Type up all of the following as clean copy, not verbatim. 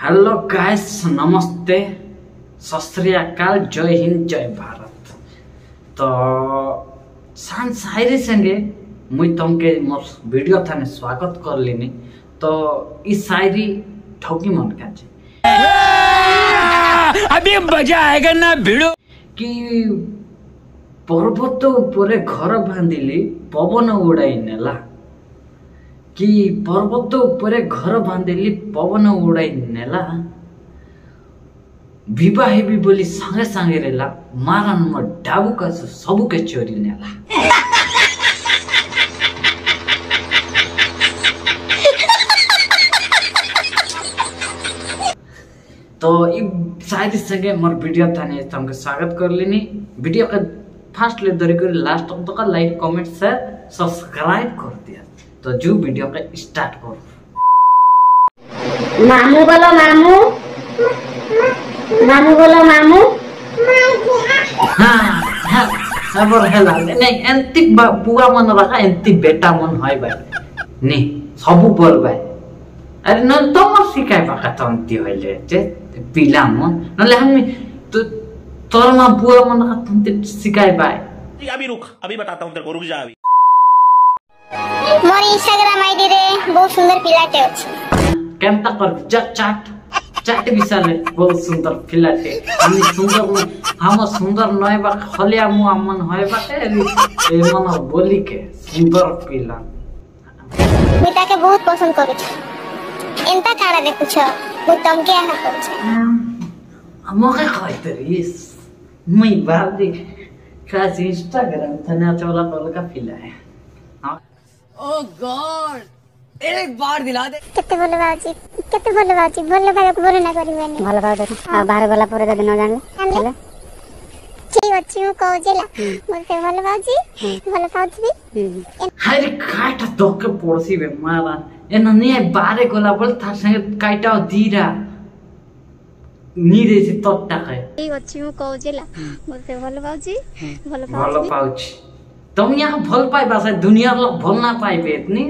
Hello guys, नमस्ते, सत श्री अकाल, जय हिंद, जय भारत। तो सान शायरी संगे मुई तुमके मोर वीडियो थाने स्वागत कर लेनी। तो इस शायरी ठोकी मन का अभी मजा आएगा ना भिड़ो कि पर्वत उपरे घर बांधिली पवन उड़ाई नेला कि पर्वत उपरे घर बांधिली पवन उड़ाई नेला विवाह हेबी बोली संगे संगे रेला मारन म डाबू का सबू के चोरी नेला। तो शायद संगे मोर वीडियो थाने तुमके स्वागत कर लेनी। वीडियो का फर्स्ट ले धरी कर लास्ट तक तो लाइक कमेंट शेयर सब्सक्राइब कर दिया। तो जो वीडियो का स्टार्ट करो। मामू बोलो मामू, मामू बोलो मामू। हाँ हाँ सबर हेला नहीं एंती बुआ मन रखा एंती बेटा मन है भाई नहीं सबू बोल भाई। अरे न तो मत सिखाई पाका तंती होइले जे पीला मन नले हम तो तोर मा बुआ मन रखा तंती सिखाई भाई। अभी रुक, अभी बताता हूँ तेरे को, रुक जा अभी। मोर इंस्टाग्राम आईडी रे बहुत सुंदर पिलाटे अछि। केमता कर चाट बिसाले बहुत सुंदर पिलाटे हम सुंदर नय बा खलिया मुआ मन होय बाटे ए मन बोली के सुंदर पिला मिता के बहुत पसंद करू छ। एंता कारा देखु छ वो तम के आहा करू छ। मके खैतरिस मैं बादी खास इंस्टाग्राम थाने चला का पिला है। ओह गॉड एक बार दिला दे। केते बोले बाजी बोले भाई को बोले ना करी मैंने भलो भाव देख आ बाहर गला पर जदी न जानले चले ठीक अछि मु कहू जेला बोलते भलो बाजी भलो पाउथबी हरे काटा दोके पड़सी बे मारा एना ने बारे गला बोल था संगे काटा दीरा नीरे से तोटा है ठीक अछि मु कहू जेला बोलते भलो बाजी भलो पाउछ तुम यहाँ भल पाई बासा दुनिया लोग भल ना पाई बे इतनी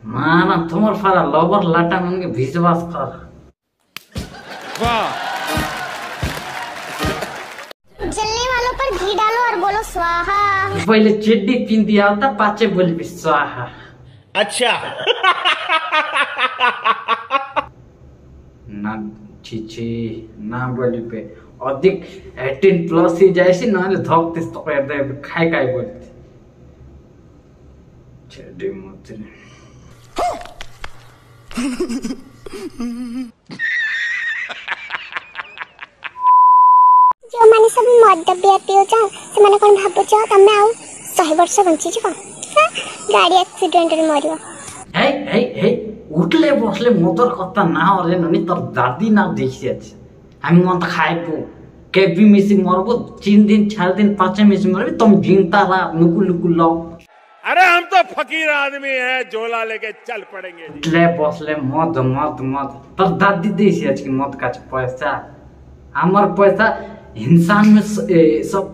माना तुम्हार फारा लवर लाटा मन के विश्वास कर। वाह, जलने वालों पर घी डालो और बोलो स्वाहा। पहले चेड्डी पिन दिया होता पाचे बोली स्वाहा। अच्छा ना चीची ना बोली पे अधिक 18 प्लस ही जायसी नाले धोकतिस तो कर दे खाय काय बोलती चेड्डी मत जो माने सब मद पियो छ से माने कोन भाबो छ तमे आउ 100 वर्ष बंची छ गाड़ी एक्सीडेंट रे मरियो। हे उठले बसले मोटर कत्ता ना हरे ननी तर दादी ना देखि अछि हामी मन त खाइपु के भी मिसी मरबो 3 दिन 4 दिन 5 मिसी मरबो तुम जिंता ला नुकु नुकु लो। अरे हम तो फकीर आदमी है, झोला लेके चल पड़ेंगे। उठले बसले मद मद मद तर दादी देसी अछि मद का पैसा हमर पैसा इंसान में सब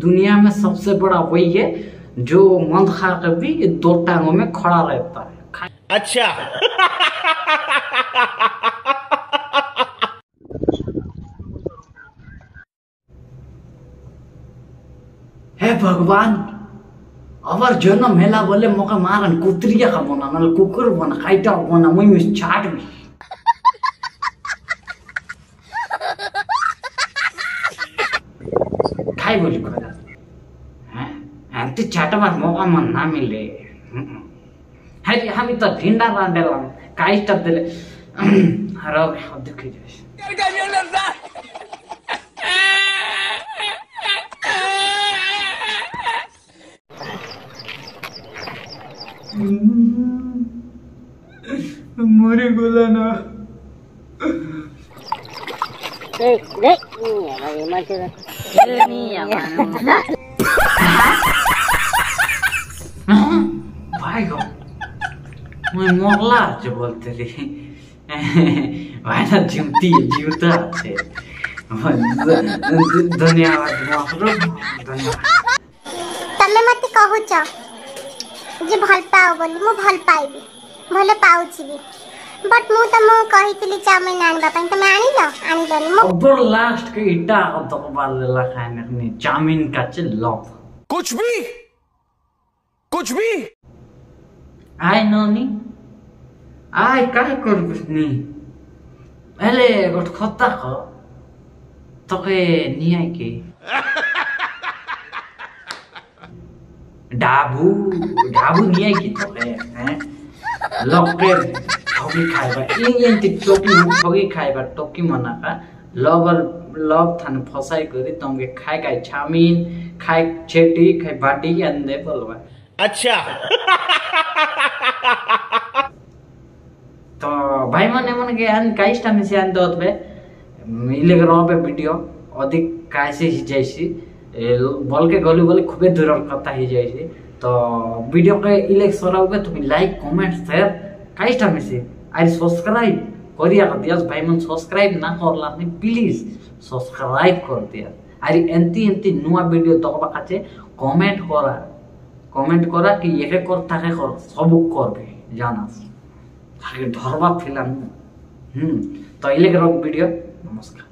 दुनिया में सबसे बड़ा वही है जो मद खा के भी 2 टांगों में खड़ा रहता है। अच्छा हे भगवान अबर जन्म मेला बोले मौका मारन कुतरिया का बना नल कुकुर बना काइटा बना मुई में चाट भी खाई बोली खोला हैं एंटी चाट मार मौका मन ना मिले है हम तो ढिंडा रांडेला काइटा देले हरो दुखी जाय मोरे गोला ना भाई गो मैं मोगला जो बोलते रही भाई ना जीवता है धन्यवाद धन्यवाद तमे मते कहू छ जे भल पाओ बोली मु भल पाइबी भले पाउछि भी बट मु त मु कहितली चाउमिन आनिबा ପାଇଁ तमे आनिलनी मु अब लास्ट के इटा तो बार ला खाने नि चाउमिन का चे लव कुछ भी आय ननी आय काय करबिस नि एले गोट खत्ता ख तके नि आय के ढाबू नि आय की तके हैं लके ठोकी खाइबा इन टोकी खाइबा टोकी मनाका लव थान फसाई करी तंगे खाइ खाइ चाउमिन खाइ छेटी खाइ बाटी अंदे बोलबा अच्छा तो भाई माने मन के आन काइस्टा में से आन दोत बे इले रोबे वीडियो अधिक काइसे ही जैसी बोल के गली गली खूबे दूर कथा ही जैसी तो वीडियो के इले सराउबे तुम लाइक कमेंट शेयर काइस्टा में से आइ सब्सक्राइब करिया दियास भाई मन सब्सक्राइब ना करला नि प्लीज सब्सक्राइब कर दिया अरे एंती नुआ वीडियो दबा काचे कमेंट करा कि ये कर ताके कर सब करबे जानास ताके धरबा फिलान तो इले वीडियो नमस्कार।